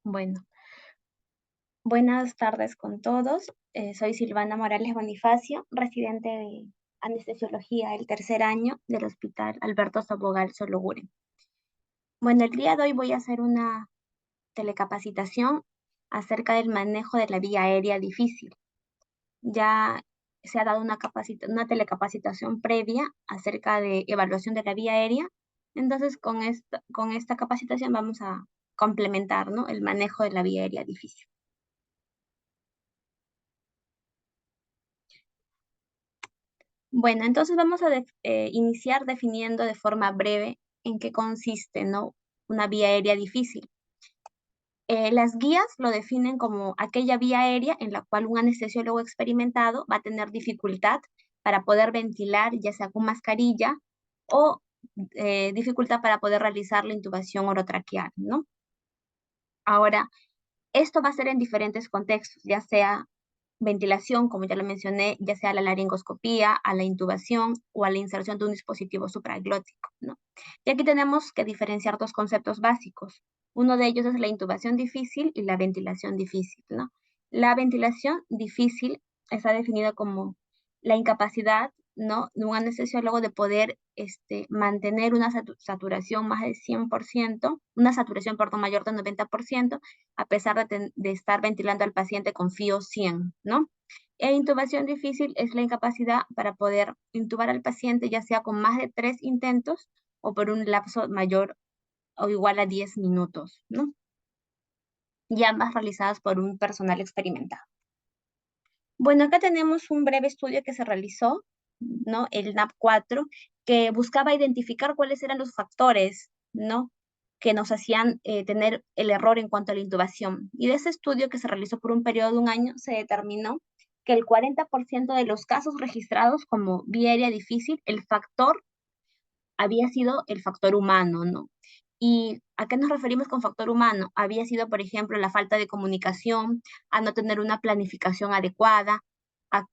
Bueno, buenas tardes con todos. Soy Silvana Morales Bonifacio, residente de anestesiología del tercer año del Hospital Alberto Sobogal Sologuren. Bueno, el día de hoy voy a hacer una telecapacitación acerca del manejo de la vía aérea difícil. Ya se ha dado una telecapacitación previa acerca de evaluación de la vía aérea. Entonces, con esta capacitación vamos a complementar, ¿no?, el manejo de la vía aérea difícil. Bueno, entonces vamos a iniciar definiendo de forma breve en qué consiste, ¿no?, una vía aérea difícil. Las guías lo definen como aquella vía aérea en la cual un anestesiólogo experimentado va a tener dificultad para poder ventilar, ya sea con mascarilla, o dificultad para poder realizar la intubación orotraqueal, ¿no? Ahora, esto va a ser en diferentes contextos, ya sea ventilación, como ya lo mencioné, ya sea a la laringoscopía, a la intubación o a la inserción de un dispositivo supraglótico, ¿no? Y aquí tenemos que diferenciar dos conceptos básicos. Uno de ellos es la intubación difícil y la ventilación difícil, ¿no? La ventilación difícil está definida como la incapacidad, ¿no?, de un anestesiólogo de poder mantener una saturación más del 100%, una saturación, perdón, mayor del 90%, a pesar de estar ventilando al paciente con FIO 100, ¿no? E intubación difícil es la incapacidad para poder intubar al paciente, ya sea con más de 3 intentos o por un lapso mayor o igual a 10 minutos, ¿no? Y ambas realizadas por un personal experimentado. Bueno, acá tenemos un breve estudio que se realizó, ¿no?, el NAP4, que buscaba identificar cuáles eran los factores, ¿no?, que nos hacían tener el error en cuanto a la intubación. Y de ese estudio, que se realizó por un periodo de un año, se determinó que el 40% de los casos registrados como vía aérea difícil, el factor había sido el factor humano, ¿no? ¿Y a qué nos referimos con factor humano? Había sido, por ejemplo, la falta de comunicación, a no tener una planificación adecuada,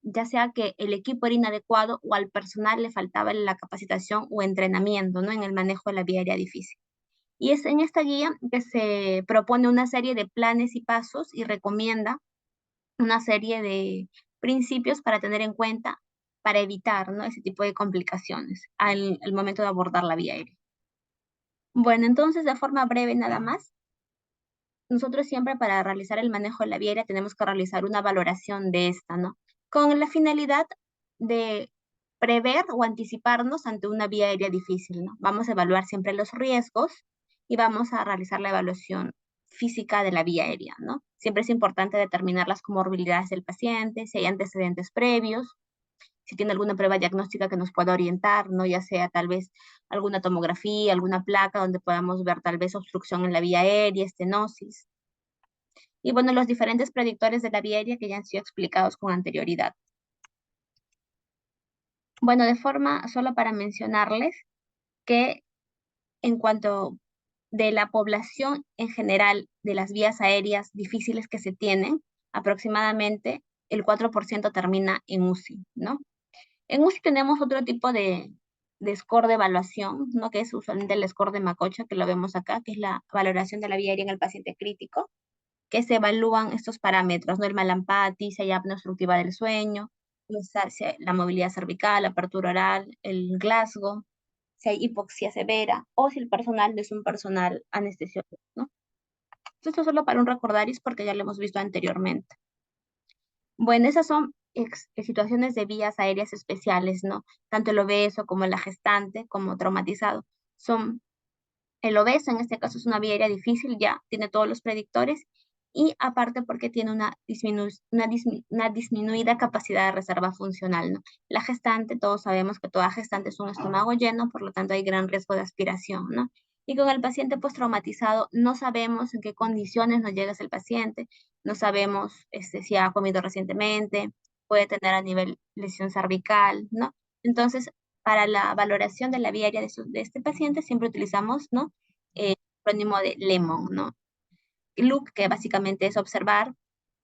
ya sea que el equipo era inadecuado o al personal le faltaba la capacitación o entrenamiento, ¿no?, en el manejo de la vía aérea difícil. Y es en esta guía que se propone una serie de planes y pasos y recomienda una serie de principios para tener en cuenta, para evitar, ¿no?, ese tipo de complicaciones al momento de abordar la vía aérea. Bueno, entonces, de forma breve nada más, nosotros siempre, para realizar el manejo de la vía aérea, tenemos que realizar una valoración de esta, ¿no?, con la finalidad de prever o anticiparnos ante una vía aérea difícil, ¿no? Vamos a evaluar siempre los riesgos y vamos a realizar la evaluación física de la vía aérea, ¿no? Siempre es importante determinar las comorbilidades del paciente, si hay antecedentes previos, si tiene alguna prueba diagnóstica que nos pueda orientar, ¿no?, ya sea tal vez alguna tomografía, alguna placa donde podamos ver tal vez obstrucción en la vía aérea, estenosis. Y bueno, los diferentes predictores de la vía aérea que ya han sido explicados con anterioridad. Bueno, de forma, solo para mencionarles que en cuanto de la población en general de las vías aéreas difíciles que se tienen, aproximadamente el 4% termina en UCI, ¿no? En UCI tenemos otro tipo de score de evaluación, ¿no?, que es usualmente el score de Macocha, que lo vemos acá, que es la valoración de la vía aérea en el paciente crítico, que se evalúan estos parámetros, ¿no?, el Mallampati, si hay apnea obstructiva del sueño, la movilidad cervical, la apertura oral, el Glasgow, si hay hipoxia severa, o si el personal no es un personal anestesiólogo, ¿no? Esto es solo para un recordaris porque ya lo hemos visto anteriormente. Bueno, esas son situaciones de vías aéreas especiales, ¿no? Tanto el obeso como la gestante, como traumatizado. El obeso, en este caso, es una vía aérea difícil, ya tiene todos los predictores, y aparte porque tiene una disminuida capacidad de reserva funcional, ¿no? La gestante, todos sabemos que toda gestante es un estómago lleno, por lo tanto hay gran riesgo de aspiración, ¿no? Y con el paciente postraumatizado no sabemos en qué condiciones nos llega el paciente, no sabemos si ha comido recientemente, puede tener a nivel lesión cervical, ¿no? Entonces, para la valoración de la vía aérea de este paciente siempre utilizamos, ¿no?, el acrónimo de Lemon, ¿no? Look, que básicamente es observar,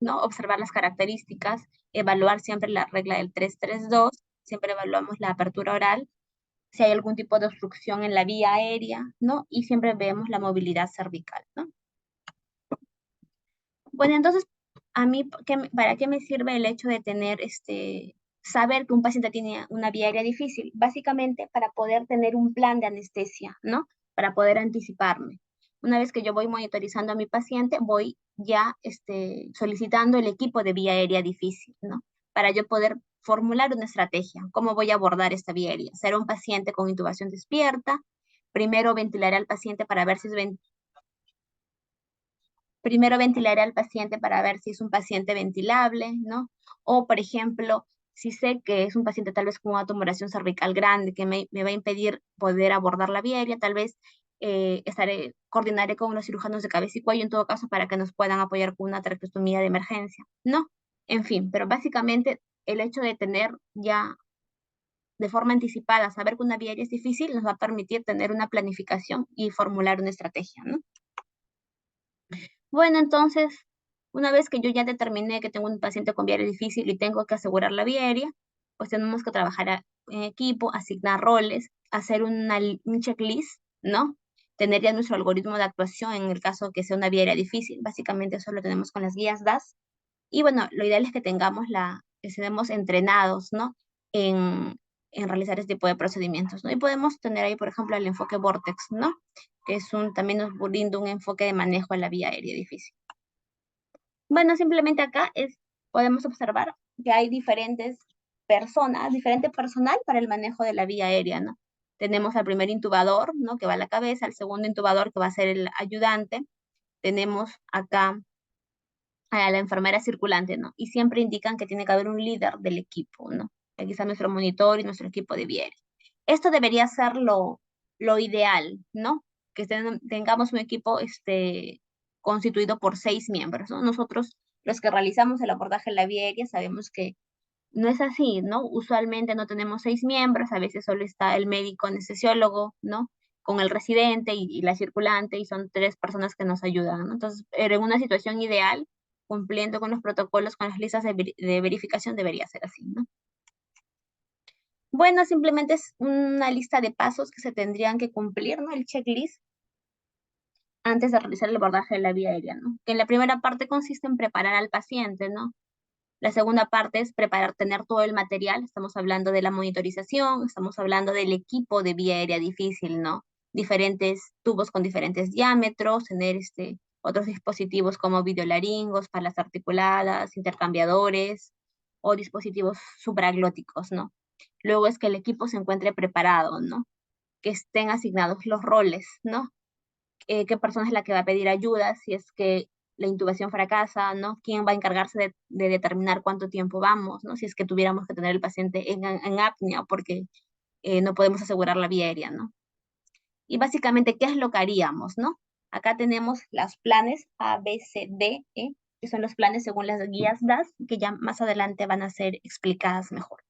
¿no?, observar las características, evaluar siempre la regla del 3-3-2, siempre evaluamos la apertura oral, si hay algún tipo de obstrucción en la vía aérea, ¿no?, y siempre vemos la movilidad cervical, ¿no? Bueno, entonces, a mí, ¿para qué me sirve el hecho de tener, saber que un paciente tiene una vía aérea difícil? Básicamente para poder tener un plan de anestesia, ¿no? Para poder anticiparme. Una vez que yo voy monitorizando a mi paciente, voy ya, solicitando el equipo de vía aérea difícil, ¿no? Para yo poder formular una estrategia. ¿Cómo voy a abordar esta vía aérea? ¿Será un paciente con intubación despierta? Primero ventilaré al paciente para ver si es Primero ventilaré al paciente para ver si es un paciente ventilable, ¿no? O, por ejemplo, si sé que es un paciente tal vez con una tumoración cervical grande que me va a impedir poder abordar la vía aérea, tal vez coordinaré con los cirujanos de cabeza y cuello en todo caso para que nos puedan apoyar con una traqueostomía de emergencia, ¿no? En fin, pero básicamente el hecho de tener ya de forma anticipada, saber que una vía aérea es difícil, nos va a permitir tener una planificación y formular una estrategia, ¿no? Bueno, entonces, una vez que yo ya determiné que tengo un paciente con vía aérea difícil y tengo que asegurar la vía aérea, pues tenemos que trabajar en equipo, asignar roles, hacer un checklist, ¿no? Tener ya nuestro algoritmo de actuación en el caso que sea una vía aérea difícil. Básicamente eso lo tenemos con las guías DAS. Y bueno, lo ideal es que estemos entrenados, ¿no? En, en realizar este tipo de procedimientos, ¿no? Y podemos tener ahí, por ejemplo, el enfoque Vortex, ¿no? Que también nos brinda un enfoque de manejo a la vía aérea difícil. Bueno, simplemente acá podemos observar que hay diferente personal para el manejo de la vía aérea, ¿no? Tenemos al primer intubador, ¿no? Que va a la cabeza, al segundo intubador que va a ser el ayudante. Tenemos acá a la enfermera circulante, ¿no? Y siempre indican que tiene que haber un líder del equipo, ¿no? Aquí está nuestro monitor y nuestro equipo de viera. Esto debería ser lo ideal, ¿no? Que tengamos un equipo constituido por 6 miembros, ¿no? Nosotros, los que realizamos el abordaje en la vía aérea, sabemos que no es así, ¿no? Usualmente no tenemos 6 miembros, a veces solo está el médico anestesiólogo, ¿no? Con el residente y la circulante, y son 3 personas que nos ayudan, ¿no? Entonces, pero en una situación ideal, cumpliendo con los protocolos, con las listas de verificación, debería ser así, ¿no? Bueno, simplemente es una lista de pasos que se tendrían que cumplir, ¿no? El checklist antes de realizar el abordaje de la vía aérea, ¿no? Que en la primera parte consiste en preparar al paciente, ¿no? La segunda parte es tener todo el material. Estamos hablando de la monitorización, estamos hablando del equipo de vía aérea difícil, ¿no? Diferentes tubos con diferentes diámetros, tener otros dispositivos como videolaringos, palas articuladas, intercambiadores o dispositivos supraglóticos, ¿no? Luego es que el equipo se encuentre preparado, ¿no? Que estén asignados los roles, ¿no? Qué persona es la que va a pedir ayuda si es que la intubación fracasa, ¿no? ¿Quién va a encargarse de determinar cuánto tiempo vamos, ¿no? Si es que tuviéramos que tener el paciente en apnea porque no podemos asegurar la vía aérea, ¿no? Y básicamente, ¿qué es lo que haríamos, no? Acá tenemos los planes A, B, C, D, E, que son los planes según las guías DAS, que ya más adelante van a ser explicadas mejor.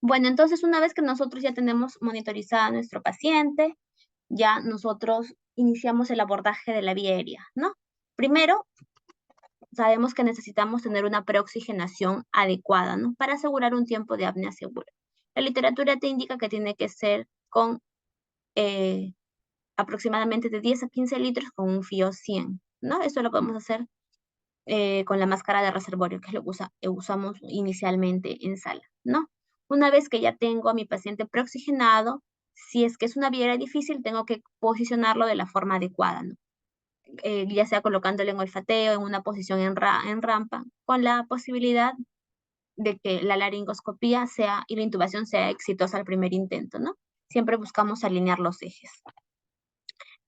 Bueno, entonces una vez que nosotros ya tenemos monitorizado a nuestro paciente, ya nosotros iniciamos el abordaje de la vía aérea, ¿no? Primero, sabemos que necesitamos tener una preoxigenación adecuada, ¿no? Para asegurar un tiempo de apnea segura. La literatura te indica que tiene que ser con aproximadamente de 10 a 15 litros con un FIO 100, ¿no? Esto lo podemos hacer con la máscara de reservorio, que es lo que usamos inicialmente en sala, ¿no? Una vez que ya tengo a mi paciente preoxigenado, si es que es una vía difícil, tengo que posicionarlo de la forma adecuada, ¿no? Ya sea colocándole en olfateo, en una posición en rampa, con la posibilidad de que la laringoscopía y la intubación sea exitosa al primer intento, ¿no? Siempre buscamos alinear los ejes.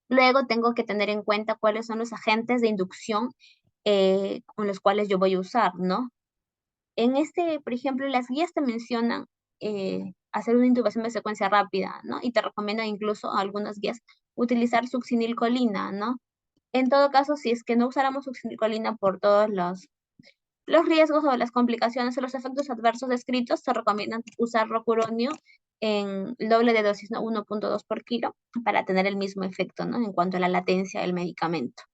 Luego tengo que tener en cuenta cuáles son los agentes de inducción con los cuales yo voy a usar, ¿no? Por ejemplo, las guías te mencionan hacer una intubación de secuencia rápida, ¿no? Y te recomiendan incluso algunas guías utilizar succinilcolina, ¿no? En todo caso, si es que no usáramos succinilcolina por todos los riesgos o las complicaciones o los efectos adversos descritos, se recomienda usar rocuronio en el doble de dosis, ¿no? 1.2 por kilo, para tener el mismo efecto, ¿no? En cuanto a la latencia del medicamento.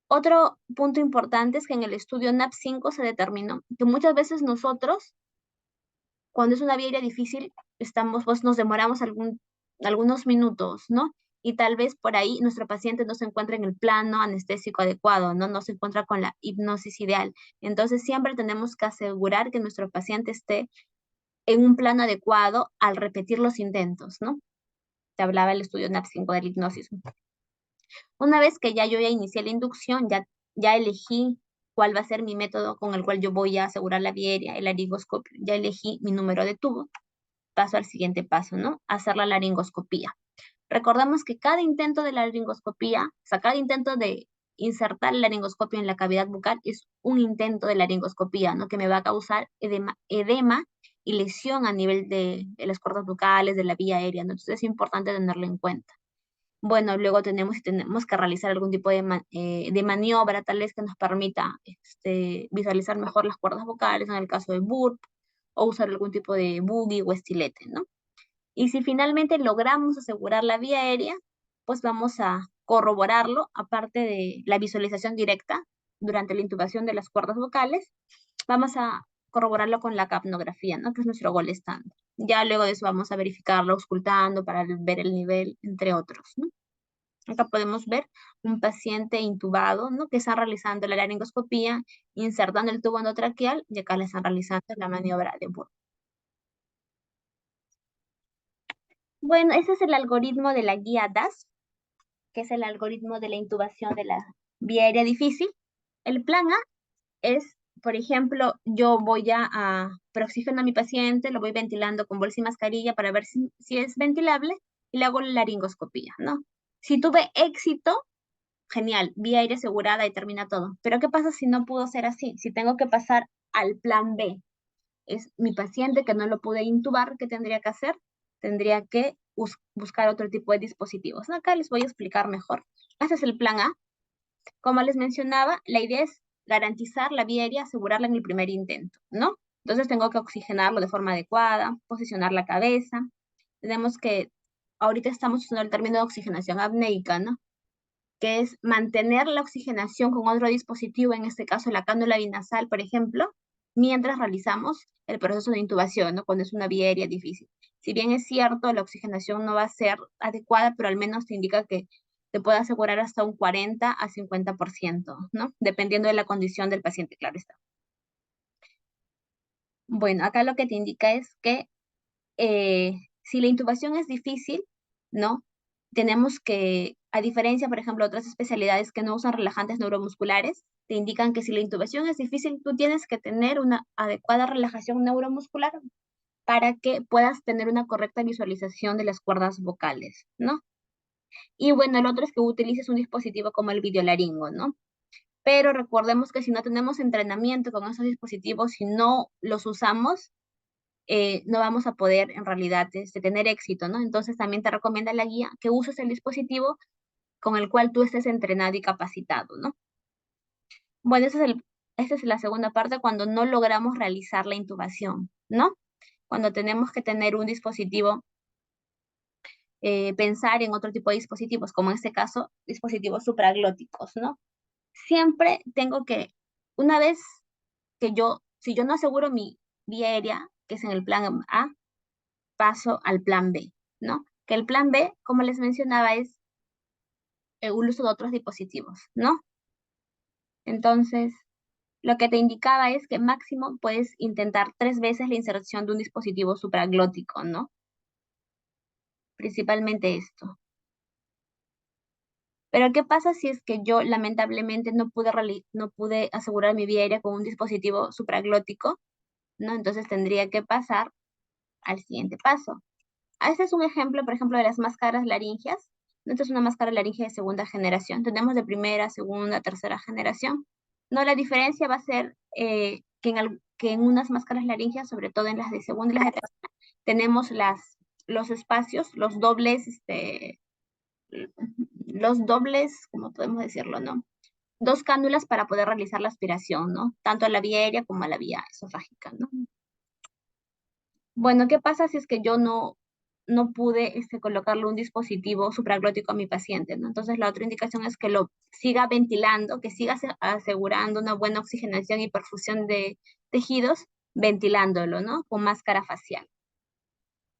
Otro punto importante es que en el estudio NAP5 se determinó que muchas veces nosotros, cuando es una vía aérea difícil, pues nos demoramos algunos minutos, ¿no? y tal vez por ahí nuestro paciente no se encuentra en el plano anestésico adecuado, ¿no? No se encuentra con la hipnosis ideal. Entonces siempre tenemos que asegurar que nuestro paciente esté en un plano adecuado al repetir los intentos, ¿no? Te hablaba el estudio NAP5 de la hipnosis. Una vez que yo ya inicié la inducción, ya elegí cuál va a ser mi método con el cual yo voy a asegurar la vía aérea, el laringoscopio, ya elegí mi número de tubo, paso al siguiente paso, ¿no? Hacer la laringoscopía. Recordamos que cada intento de laringoscopía, o sea, cada intento de insertar el laringoscopio en la cavidad bucal es un intento de laringoscopía, ¿no? Que me va a causar edema y lesión a nivel de las cuerdas bucales, de la vía aérea, ¿no? Entonces es importante tenerlo en cuenta. Bueno, luego tenemos que realizar algún tipo de maniobra, tal vez que nos permita visualizar mejor las cuerdas vocales, en el caso de burp, o usar algún tipo de boogie o estilete, ¿no? Y si finalmente logramos asegurar la vía aérea, pues vamos a corroborarlo, aparte de la visualización directa durante la intubación de las cuerdas vocales, vamos a corroborarlo con la capnografía, ¿no? Que es nuestro gol estándar. Ya luego de eso vamos a verificarlo auscultando para ver el nivel, entre otros, ¿no? Acá podemos ver un paciente intubado, ¿no? Que está realizando la laringoscopía, insertando el tubo endotraqueal, y acá le están realizando la maniobra de Burke. Bueno, ese es el algoritmo de la guía DAS, que es el algoritmo de la intubación de la vía aérea difícil. El plan A es, por ejemplo, yo voy a preoxígeno a mi paciente, lo voy ventilando con bolsa y mascarilla para ver si es ventilable y le hago la laringoscopía, ¿no? Si tuve éxito, genial, vía aérea asegurada y termina todo. Pero ¿qué pasa si no pudo ser así? Si tengo que pasar al plan B, es mi paciente que no lo pude intubar, ¿qué tendría que hacer? Tendría que buscar otro tipo de dispositivos. Acá les voy a explicar mejor. Este es el plan A. Como les mencionaba, la idea es garantizar la vía aérea, asegurarla en el primer intento, ¿no? Entonces tengo que oxigenarlo de forma adecuada, posicionar la cabeza. Tenemos que, ahorita estamos usando el término de oxigenación apneica, ¿no? Que es mantener la oxigenación con otro dispositivo, en este caso la cánula binasal, por ejemplo, mientras realizamos el proceso de intubación, ¿no? Cuando es una vía aérea difícil. Si bien es cierto, la oxigenación no va a ser adecuada, pero al menos te indica que te puede asegurar hasta un 40 a 50%, ¿no? Dependiendo de la condición del paciente, claro está. Bueno, acá lo que te indica es que si la intubación es difícil, ¿no? Tenemos que, a diferencia, por ejemplo, de otras especialidades que no usan relajantes neuromusculares, te indican que si la intubación es difícil, tú tienes que tener una adecuada relajación neuromuscular para que puedas tener una correcta visualización de las cuerdas vocales, ¿no? Y bueno, el otro es que utilices un dispositivo como el videolaringo, ¿no? Pero recordemos que si no tenemos entrenamiento con esos dispositivos, si no los usamos, no vamos a poder en realidad tener éxito, ¿no? Entonces también te recomienda la guía que uses el dispositivo con el cual tú estés entrenado y capacitado, ¿no? Bueno, esa es la segunda parte cuando no logramos realizar la intubación, ¿no? Cuando tenemos que tener un dispositivo, pensar en otro tipo de dispositivos, como en este caso, dispositivos supraglóticos, ¿no? Siempre tengo que, una vez si yo no aseguro mi vía aérea, que es en el plan A, paso al plan B, ¿no? Que el plan B, como les mencionaba, es el uso de otros dispositivos, ¿no? Entonces, lo que te indicaba es que máximo puedes intentar 3 veces la inserción de un dispositivo supraglótico, ¿no? Principalmente esto. Pero ¿qué pasa si es que yo lamentablemente no pude asegurar mi vía aérea con un dispositivo supraglótico, ¿no? Entonces tendría que pasar al siguiente paso. Este es un ejemplo, por ejemplo, de las máscaras laringeas. Esta es una máscara laringea de segunda generación. Tenemos de primera, segunda, tercera generación. No, la diferencia va a ser que en unas máscaras laringeas, sobre todo en las de segunda y las de tercera, tenemos los espacios, los dobles, ¿cómo podemos decirlo, no? Dos cánulas para poder realizar la aspiración, ¿no? Tanto a la vía aérea como a la vía esofágica, ¿no? Bueno, ¿qué pasa si es que yo no pude colocarle un dispositivo supraglótico a mi paciente, ¿no? Entonces la otra indicación es que lo siga ventilando, que siga asegurando una buena oxigenación y perfusión de tejidos, ventilándolo, ¿no? Con máscara facial,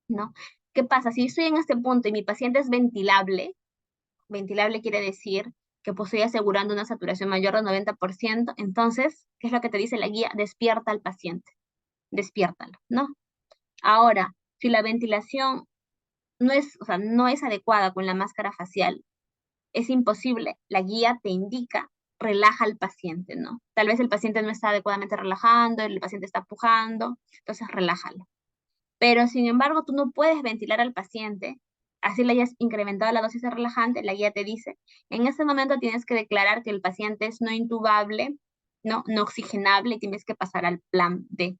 ¿no? ¿Qué pasa? Si estoy en este punto y mi paciente es ventilable, ventilable quiere decir que pues estoy asegurando una saturación mayor del 90%, entonces, ¿qué es lo que te dice la guía? Despierta al paciente, despiértalo, ¿no? Ahora, si la ventilación no es, o sea, no es adecuada con la máscara facial, es imposible. La guía te indica, relaja al paciente, ¿no? Tal vez el paciente no está adecuadamente relajando, el paciente está pujando, entonces relájalo. Pero sin embargo, tú no puedes ventilar al paciente, así le hayas incrementado la dosis de relajante, la guía te dice, en ese momento tienes que declarar que el paciente es no intubable, no oxigenable y tienes que pasar al plan D.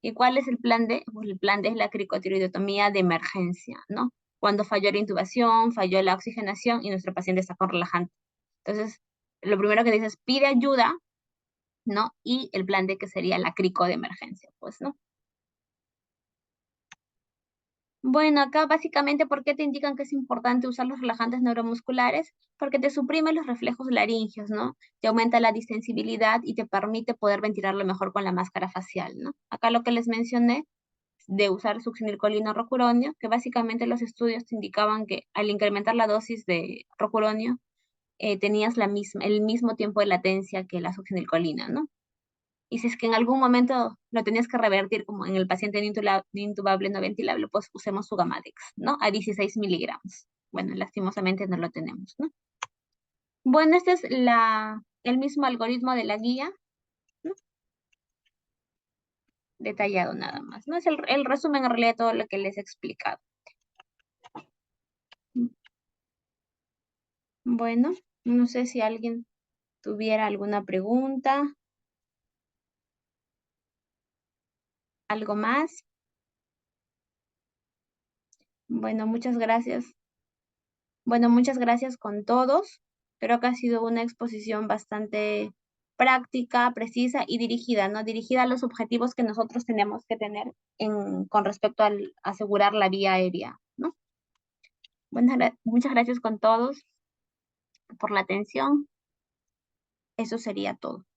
¿Y cuál es el plan D? Pues el plan D es la cricotiroidotomía de emergencia, ¿no? Cuando falló la intubación, falló la oxigenación y nuestro paciente está con relajante. Entonces, lo primero que dices, pide ayuda, ¿no? Y el plan D que sería la crico de emergencia, pues, ¿no? Bueno, acá básicamente, ¿por qué te indican que es importante usar los relajantes neuromusculares? Porque te suprime los reflejos laringeos, ¿no? Te aumenta la distensibilidad y te permite poder ventilarlo mejor con la máscara facial, ¿no? Acá lo que les mencioné de usar succinilcolina o rocuronio, que básicamente los estudios te indicaban que al incrementar la dosis de rocuronio, tenías el mismo tiempo de latencia que la succinilcolina, ¿no? Y si es que en algún momento lo tenías que revertir, como en el paciente intubable no ventilable, pues usemos su Gamadex, ¿no? A 16 miligramos. Bueno, lastimosamente no lo tenemos, ¿no? Bueno, este es el mismo algoritmo de la guía, ¿no? Detallado nada más, ¿no? Es el resumen en realidad de todo lo que les he explicado. Bueno, no sé si alguien tuviera alguna pregunta, algo más. Bueno, muchas gracias. Bueno, muchas gracias con todos. Creo que ha sido una exposición bastante práctica, precisa y dirigida, ¿no? Dirigida a los objetivos que nosotros tenemos que tener con respecto al asegurar la vía aérea, ¿no? Bueno, muchas gracias con todos por la atención. Eso sería todo.